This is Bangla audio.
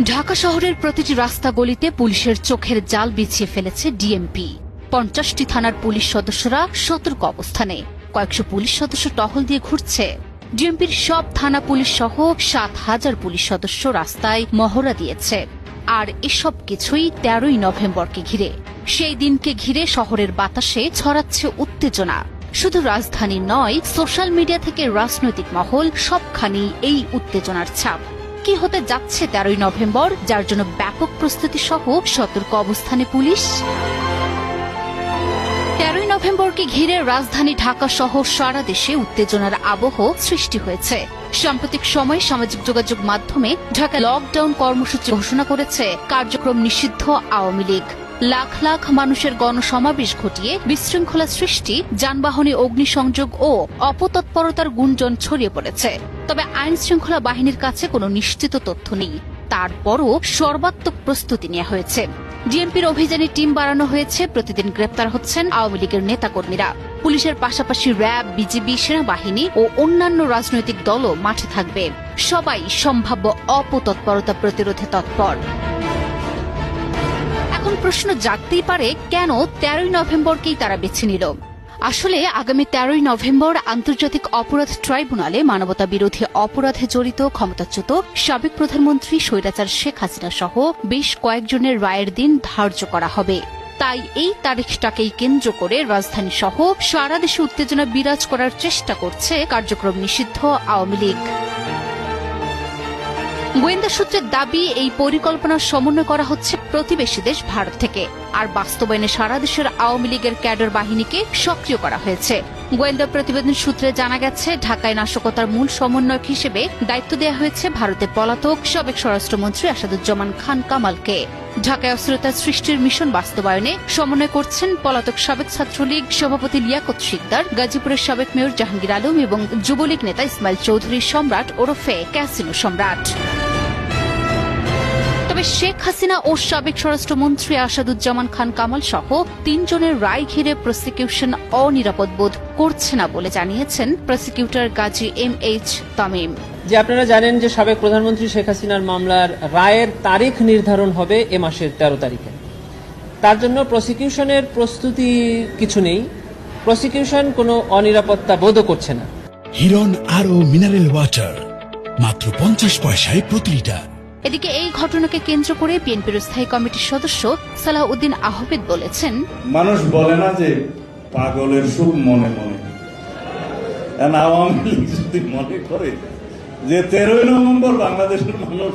ঢাকা শহরের প্রতিটি রাস্তা গলিতে পুলিশের চোখের জাল বিছিয়ে ফেলেছে ডিএমপি। 50টি থানার পুলিশ সদস্যরা সতর্ক অবস্থানে, কয়েকশো পুলিশ সদস্য টহল দিয়ে ঘুরছে। ডিএমপির সব থানা পুলিশ সহ 7,000 পুলিশ সদস্য রাস্তায় মহড়া দিয়েছে। আর এসব কিছুই 13ই নভেম্বরকে ঘিরে। সেই দিনকে ঘিরে শহরের বাতাসে ছড়াচ্ছে উত্তেজনা। শুধু রাজধানী নয়, সোশ্যাল মিডিয়া থেকে রাজনৈতিক মহল সবখানি এই উত্তেজনার ছাপ। কি হতে যাচ্ছে 13ই নভেম্বর, যার জন্য ব্যাপক প্রস্তুতি সহ সতর্ক অবস্থানে পুলিশ? 13ই নভেম্বরকে ঘিরে রাজধানী ঢাকা সহ সারা দেশে উত্তেজনার আবহ সৃষ্টি হয়েছে। সাম্প্রতিক সময়ে সামাজিক যোগাযোগ মাধ্যমে ঢাকা লকডাউন কর্মসূচি ঘোষণা করেছে কার্যক্রম নিষিদ্ধ আওয়ামী লীগ। লাখ লাখ মানুষের গণসমাবেশ ঘটিয়ে বিশৃঙ্খলা সৃষ্টি, যানবাহনে অগ্নিসংযোগ ও অপতৎপরতার গুঞ্জন ছড়িয়ে পড়েছে। তবে আইন শৃঙ্খলা বাহিনীর কাছে কোনো নিশ্চিত তথ্য নেই। তারপরও সর্বাত্মক প্রস্তুতি নেওয়া হয়েছে। ডিএমপির অভিযানে টিম বাড়ানো হয়েছে। প্রতিদিন গ্রেপ্তার হচ্ছেন আওয়ামী লীগের নেতাকর্মীরা। পুলিশের পাশাপাশি র্যাব, বিজিবি, সেনাবাহিনী ও অন্যান্য রাজনৈতিক দলও মাঠে থাকবে। সবাই সম্ভাব্য অপতৎপরতা প্রতিরোধে তৎপর। এখন প্রশ্ন জাগতেই পারে, কেন 13ই নভেম্বরকেই তারা বেছে নিল? আসলে আগামী 13ই নভেম্বর আন্তর্জাতিক অপরাধ ট্রাইব্যুনালে মানবতা বিরোধী অপরাধে জড়িত ক্ষমতাচ্যুত সাবেক প্রধানমন্ত্রী স্বৈরাচার শেখ হাসিনা সহ বেশ কয়েকজনের রায়ের দিন ধার্য করা হবে। তাই এই তারিখটাকেই কেন্দ্র করে রাজধানী সহ সারা দেশে উত্তেজনা বিরাজ করার চেষ্টা করছে কার্যক্রম নিষিদ্ধ আওয়ামী লীগ। গোয়েন্দা সূত্রের দাবি, এই পরিকল্পনার সমন্বয় করা হচ্ছে প্রতিবেশী দেশ ভারত থেকে। আর বাস্তবায়নে সারা দেশের আওয়ামী লীগের ক্যাডার বাহিনীকে সক্রিয় করা হয়েছে। গোয়েন্দা প্রতিবেদন সূত্রে জানা গেছে, ঢাকায় নাশকতার মূল সমন্বয়ক হিসেবে দায়িত্ব দেওয়া হয়েছে ভারতে পলাতক সাবেক স্বরাষ্ট্রমন্ত্রী আসাদুজ্জামান খান কামালকে। ঢাকায় অস্থিরতা সৃষ্টির মিশন বাস্তবায়নে সমন্বয় করছেন পলাতক সাবেক ছাত্রলীগ সভাপতি লিয়াকত শিকদার, গাজীপুরের সাবেক মেয়র জাহাঙ্গীর আলম এবং যুবলীগ নেতা ইসমাইল চৌধুরী সম্রাট ওরফে ক্যাসিনো সম্রাট। তবে শেখ হাসিনা ও সাবেক স্বরাষ্ট্রমন্ত্রী আসাদুজ্জামান খান কামাল সহ 3 জনের রায় ঘিরে প্রসিকিউশন অনিরাপদ বোধ করছে না বলে জানিয়েছেন প্রসিকিউটর গাজী MH তামিম। যে আপনারা জানেন যে সাবেক প্রধানমন্ত্রী শেখ হাসিনার মামলার রায়ের তারিখ নির্ধারণ হবে এ মাসের 13 তারিখে। তার জন্য প্রসিকিউশনের প্রস্তুতি কিছু নেই। প্রসিকিউশন কোনো অনিরাপত্তা বোধও করছে না। হিরন আরও মিনারেল ওয়াটার মাত্র 50 পয়সায় প্রতি লিটার। এদিকে এই ঘটনাকে কেন্দ্র করে বিএনপির স্থায়ী কমিটির সদস্য সালাহউদ্দিন আহমেদ বলেছেন, মানুষ বলে না যে পাগলের সুখ মনে মনে। আওয়ামী লীগ যদি মনে করে যে 13ই নভেম্বর বাংলাদেশের মানুষ